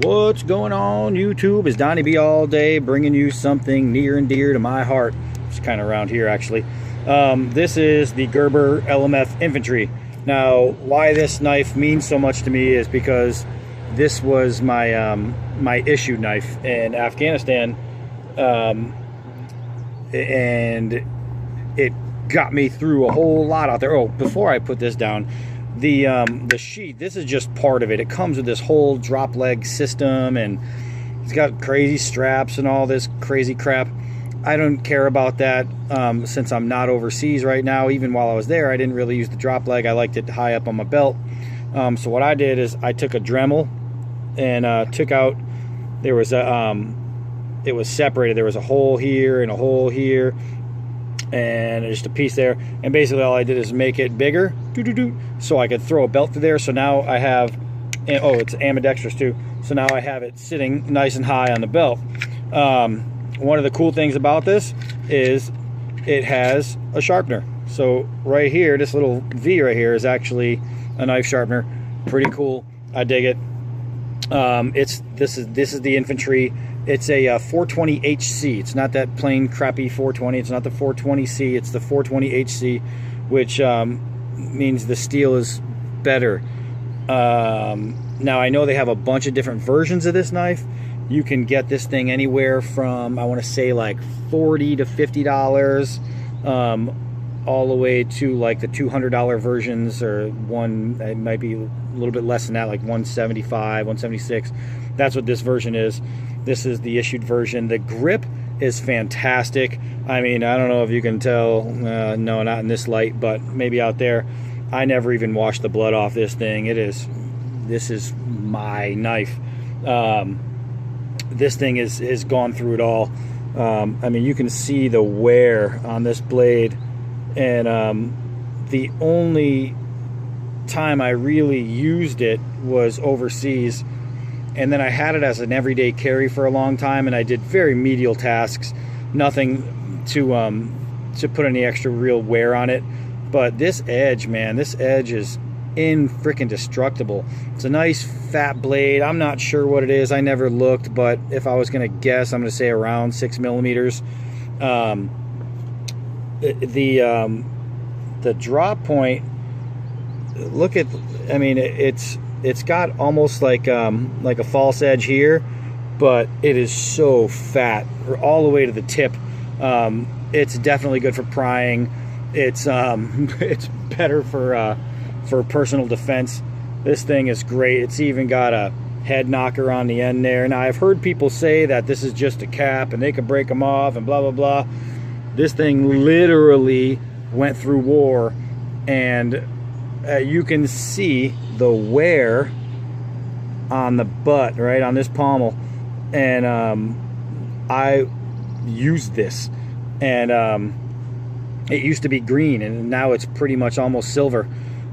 What's going on, YouTube? It's Donnie B all day, bringing you something near and dear to my heart. It's kind of around here, actually. This is the Gerber LMF Infantry. Now, why this knife means so much to me is because this was my my issued knife in Afghanistan, and it got me through a whole lot out there. Oh, before I put this down, the sheath, this is just part of it. It comes with this whole drop leg system, and it's got crazy straps and all this crazy crap. I don't care about that since I'm not overseas right now. Even while I was there, I didn't really use the drop leg. I liked it high up on my belt. So what I did is I took a Dremel and took out, there was a it was separated. There was a hole here and a hole here and just a piece there, and basically all I did is make it bigger so I could throw a belt through there. So now I have, and oh, it's ambidextrous too, so now I have it sitting nice and high on the belt. One of the cool things about this is it has a sharpener. So right here, this little V right here is actually a knife sharpener. Pretty cool. I dig it. This is the Infantry. It's a 420HC. It's not that plain crappy 420. It's not the 420C. It's the 420HC, which means the steel is better. Now I know they have a bunch of different versions of this knife. You can get this thing anywhere from, I want to say, like $40 to $50, all the way to like the $200 versions, or it might be a little bit less than that, like $175, $176. That's what this version is. This is the issued version. The grip is fantastic. I mean, I don't know if you can tell, no, not in this light, but maybe out there. I never even washed the blood off this thing. This is my knife. This thing has gone through it all. I mean, you can see the wear on this blade, and the only time I really used it was overseas, and then I had it as an everyday carry for a long time, and I did very medial tasks, nothing to put any extra real wear on it. But this edge, man, this edge is indestructible. It's a nice fat blade. I'm not sure what it is. I never looked, but if I was gonna guess, I'm gonna say around 6 millimeters. The drop point, look at, I mean, it's got almost like a false edge here, but it is so fat all the way to the tip. It's definitely good for prying. It's better for personal defense. This thing is great. It's even got a head knocker on the end there. Now, I've heard people say that this is just a cap and they can break them off and blah blah blah. This thing literally went through war, and you can see the wear on the butt, right on this pommel. And I used this, and it used to be green, and now it's pretty much almost silver.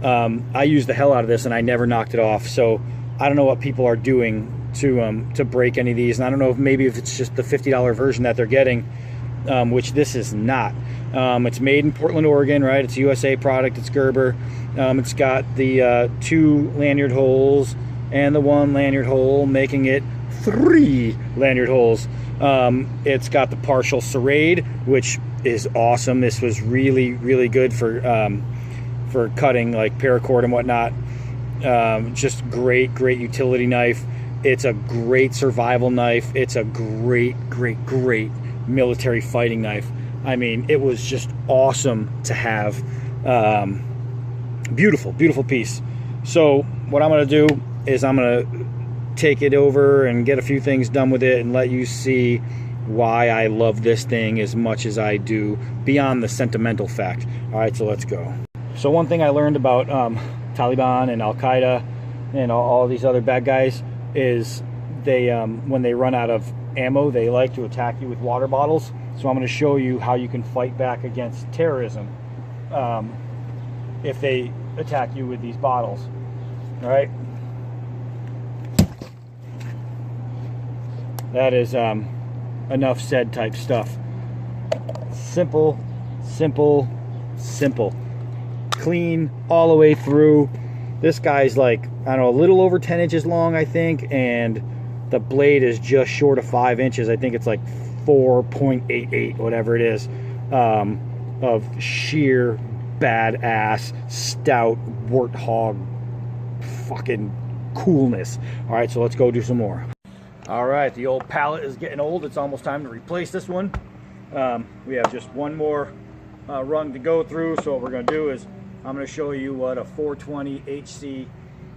I used the hell out of this, and I never knocked it off. So I don't know what people are doing to break any of these, and I don't know if maybe it's just the $50 version that they're getting, which this is not. It's made in Portland, Oregon, right? It's a USA product. It's Gerber. It's got the 2 lanyard holes and the 1 lanyard hole, making it 3 lanyard holes. It's got the partial serrade, which is awesome. This was really, really good for cutting like paracord and whatnot. Just great utility knife. It's a great survival knife. It's a great military fighting knife. I mean, it was just awesome to have. Beautiful piece. So what I'm gonna do is I'm gonna take it over and get a few things done with it and let you see why I love this thing as much as I do, beyond the sentimental fact. All right, so let's go. So one thing I learned about Taliban and Al-Qaeda and all these other bad guys is they, when they run out of ammo, they like to attack you with water bottles. So I'm going to show you how you can fight back against terrorism if they attack you with these bottles. All right. That is enough said type stuff. Simple. Clean all the way through. This guy's like, I don't know, a little over 10 inches long, I think, and The blade is just short of 5 inches. I think it's like 4.88, whatever it is, of sheer badass stout warthog fucking coolness. All right, so let's go do some more. All right, the old pallet is getting old. It's almost time to replace this one. We have just one more rung to go through. So what we're going to do is I'm going to show you what a 420 HC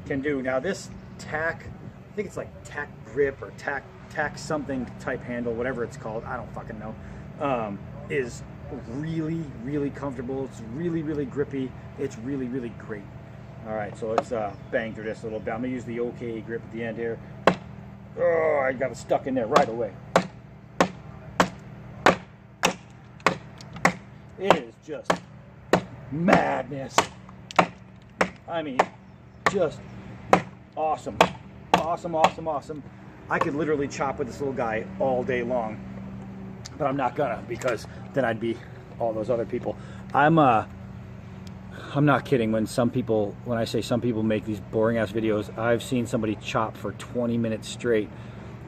can do. Now this tack, I think it's like tack grip or tack something type handle, whatever it's called, I don't fucking know, is really, really comfortable. It's really, really grippy. It's really, really great. All right, so let's bang through this a little bit. I'm going to use the OK grip at the end here. Oh, I got it stuck in there right away. It is just madness. I mean, just awesome. Awesome, awesome, awesome. I could literally chop with this little guy all day long, but I'm not gonna, because then I'd be all those other people. I'm not kidding when I say some people make these boring ass videos. I've seen somebody chop for 20 minutes straight.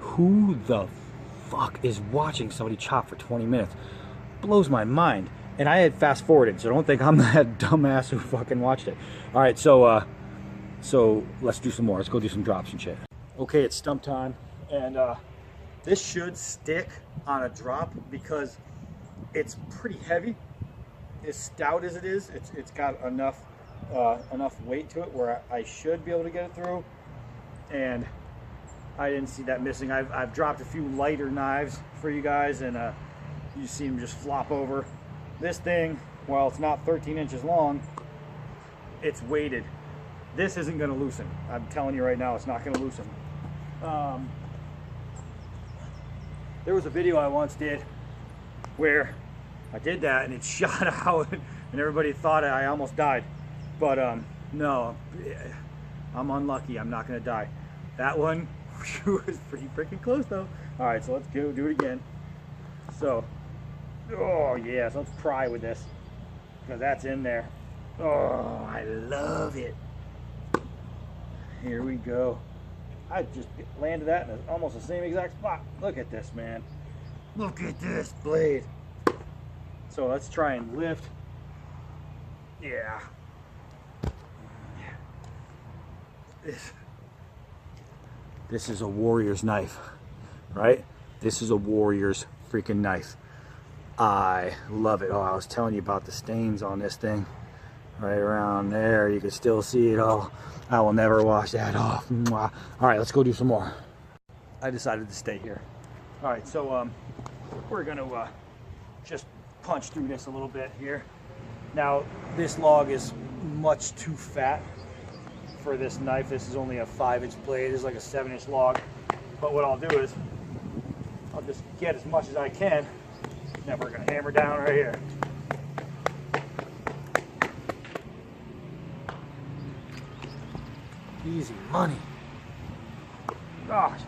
Who the fuck is watching somebody chop for 20 minutes? Blows my mind. And I had fast forwarded, so don't think I'm that dumbass who fucking watched it. All right, so let's do some more. Let's go do some drops and shit. Okay, it's stump time, and this should stick on a drop because it's pretty heavy. As stout as it is, it's got enough weight to it where I should be able to get it through. And I didn't see that missing. I've dropped a few lighter knives for you guys, and you see them just flop over. This thing, while it's not 13 inches long, it's weighted. This isn't going to loosen. I'm telling you right now, it's not going to loosen. There was a video I once did where I did that and it shot out and everybody thought I almost died. But no, I'm unlucky. I'm not going to die. That one was pretty freaking close though. All right, so let's do it again. So, oh yeah, so let's pry with this because that's in there. Oh, I love it. Here we go. I just landed that in almost the same exact spot. Look at this, man. Look at this blade. So let's try and lift. Yeah. This is a warrior's knife, right? This is a warrior's freaking knife. I love it. Oh, I was telling you about the stains on this thing. Right around there, you can still see it all. I will never wash that off. Mwah. All right, let's go do some more. I decided to stay here. All right, so we're gonna just punch through this a little bit here. Now, this log is much too fat for this knife. This is only a 5-inch blade. It's like a 7-inch log. But what I'll do is I'll just get as much as I can. Then we're gonna hammer down right here. Easy money. Gosh.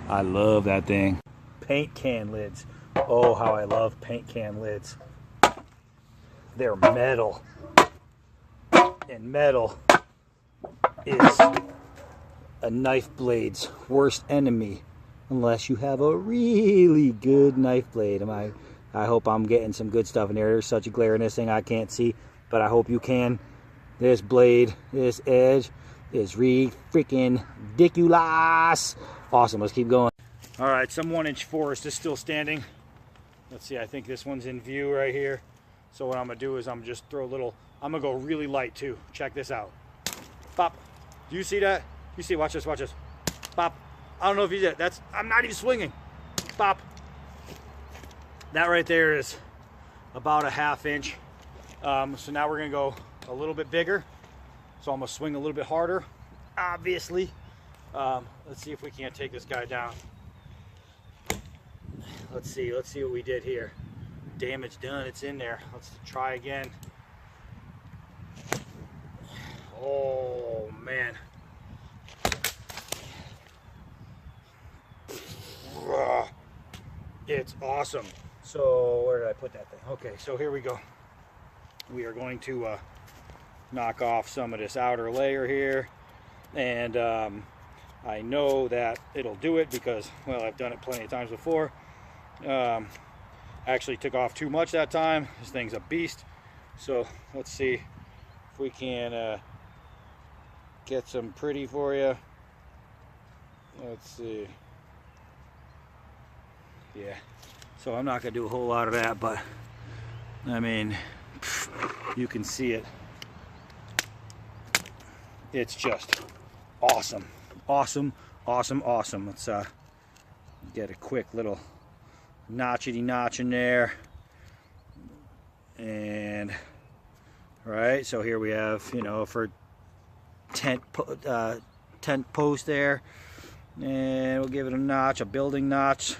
I love that thing. Paint can lids. Oh, how I love paint can lids. They're metal. And metal is a knife blade's worst enemy unless you have a really good knife blade. I hope I'm getting some good stuff in there. There's such a glare in this thing I can't see, but I hope you can. This blade, this edge is freaking ridiculous. Awesome, let's keep going. All right, some 1-inch forest is still standing. Let's see, I think this one's in view right here. So what I'm gonna do is I'm just throw a little, I'm gonna go really light too. Check this out. Pop, do you see that? You see, watch this, watch this. Pop, I don't know if you did, I'm not even swinging. Pop. That right there is about a 1/2 inch. So now we're gonna go a little bit bigger, so I'm gonna swing a little bit harder, obviously. Let's see if we can't take this guy down. Let's see what we did here. Damage done, it's in there. Let's try again. Oh man. It's awesome. So where did I put that thing? Okay, so here we go. We are going to knock off some of this outer layer here, and I know that it'll do it because, well, I've done it plenty of times before. Actually took off too much that time. This thing's a beast. So let's see if we can get some pretty for you. Let's see. Yeah, so I'm not gonna do a whole lot of that, but I mean, you can see it. It's just awesome, awesome, awesome, awesome. Let's get a quick little notchity notch in there. And right, so here we have, you know, for tent post there, and we'll give it a notch, a building notch,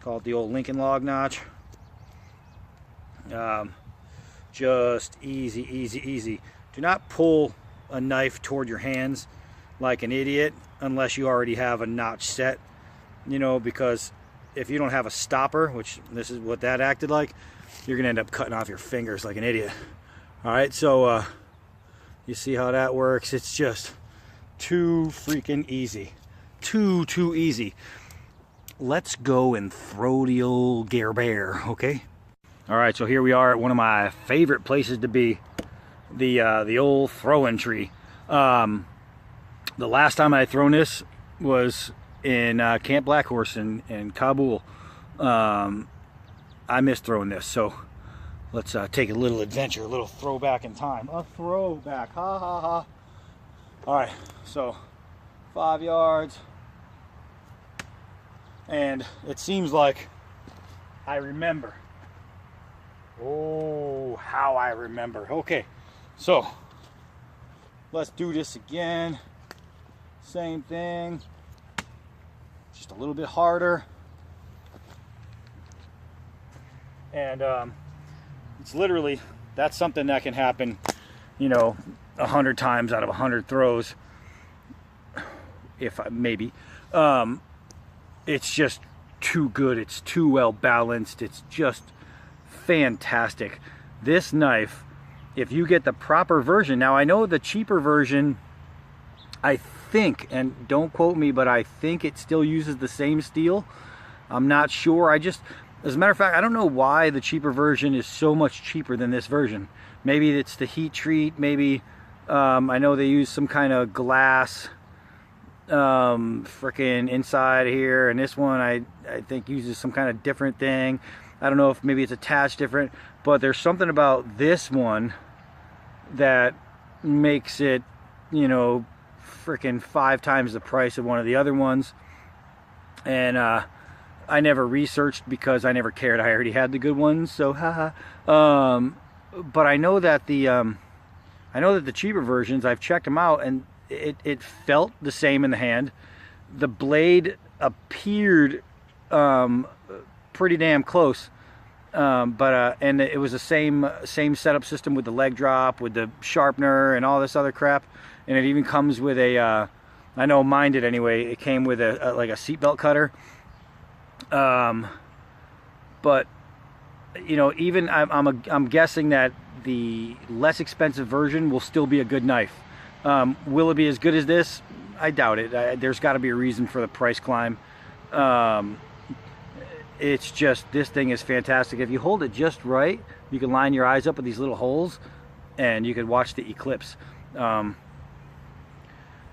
called the old Lincoln log notch. Just easy, easy, easy. Do not pull a knife toward your hands like an idiot unless you already have a notch set, you know, because if you don't have a stopper, which this is what that acted like, you're gonna end up cutting off your fingers like an idiot. All right, so you see how that works? It's just too freaking easy. Too easy. Let's go and throw the old Gerber, okay? All right, so here we are at one of my favorite places to be, the old throwing tree. The last time I had thrown this was in Camp Black Horse in Kabul. I missed throwing this, so let's take a little adventure, a little throwback in time. A throwback, ha ha ha. All right, so 5 yards. And it seems like I remember. Oh, how I remember. Okay, so let's do this again. Same thing, just a little bit harder. And it's literally, that's something that can happen, you know, 100 times out of 100 throws, if maybe. It's just too good. It's too well balanced. It's just fantastic. This knife, if you get the proper version, now I know the cheaper version, I think, and don't quote me, but I think it still uses the same steel. I'm not sure. As a matter of fact, I don't know why the cheaper version is so much cheaper than this version. Maybe it's the heat treat. Maybe I know they use some kind of glass frickin' inside here, and this one I think uses some kind of different thing. I don't know if maybe it's attached different, but there's something about this one that makes it, you know, frickin' 5 times the price of one of the other ones. And I never researched because I never cared. I already had the good ones, so haha. But I know that the cheaper versions, I've checked them out, and it felt the same in the hand. The blade appeared pretty damn close, and it was the same setup system with the leg drop, with the sharpener, and all this other crap. And it even comes with a, I know mine did anyway. It came with a like a seatbelt cutter. But you know, even I'm guessing that the less expensive version will still be a good knife. Will it be as good as this? I doubt it. There's got to be a reason for the price climb. It's just, this thing is fantastic. If you hold it just right, you can line your eyes up with these little holes, and you can watch the eclipse.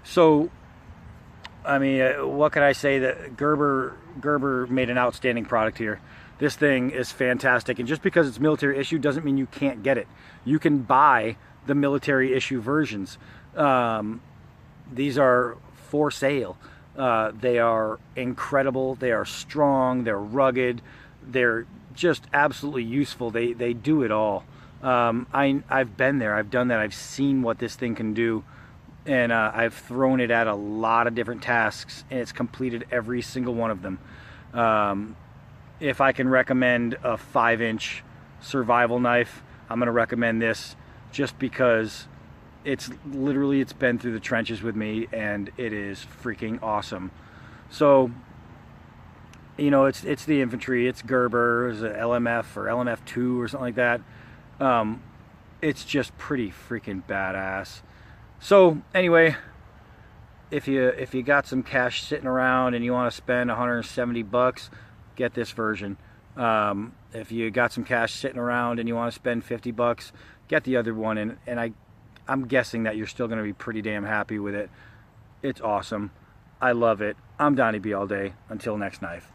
So, I mean, what can I say? That Gerber made an outstanding product here. This thing is fantastic, and just because it's military issue doesn't mean you can't get it. You can buy the military issue versions. These are for sale. They are incredible. They are strong. They're rugged. They're just absolutely useful. They do it all. I've been there. I've done that. I've seen what this thing can do, and I've thrown it at a lot of different tasks, and it's completed every single one of them. If I can recommend a 5-inch survival knife, I'm going to recommend this, just because it's been through the trenches with me, and it is freaking awesome. So, you know, it's the infantry, it's Gerber, it's an LMF or LMF II or something like that. It's just pretty freaking badass. So anyway, if you got some cash sitting around and you want to spend 170 bucks, get this version. If you got some cash sitting around and you want to spend 50 bucks, get the other one. And I'm guessing that you're still going to be pretty damn happy with it. It's awesome. I love it. I'm Donnie B all day. Until next knife.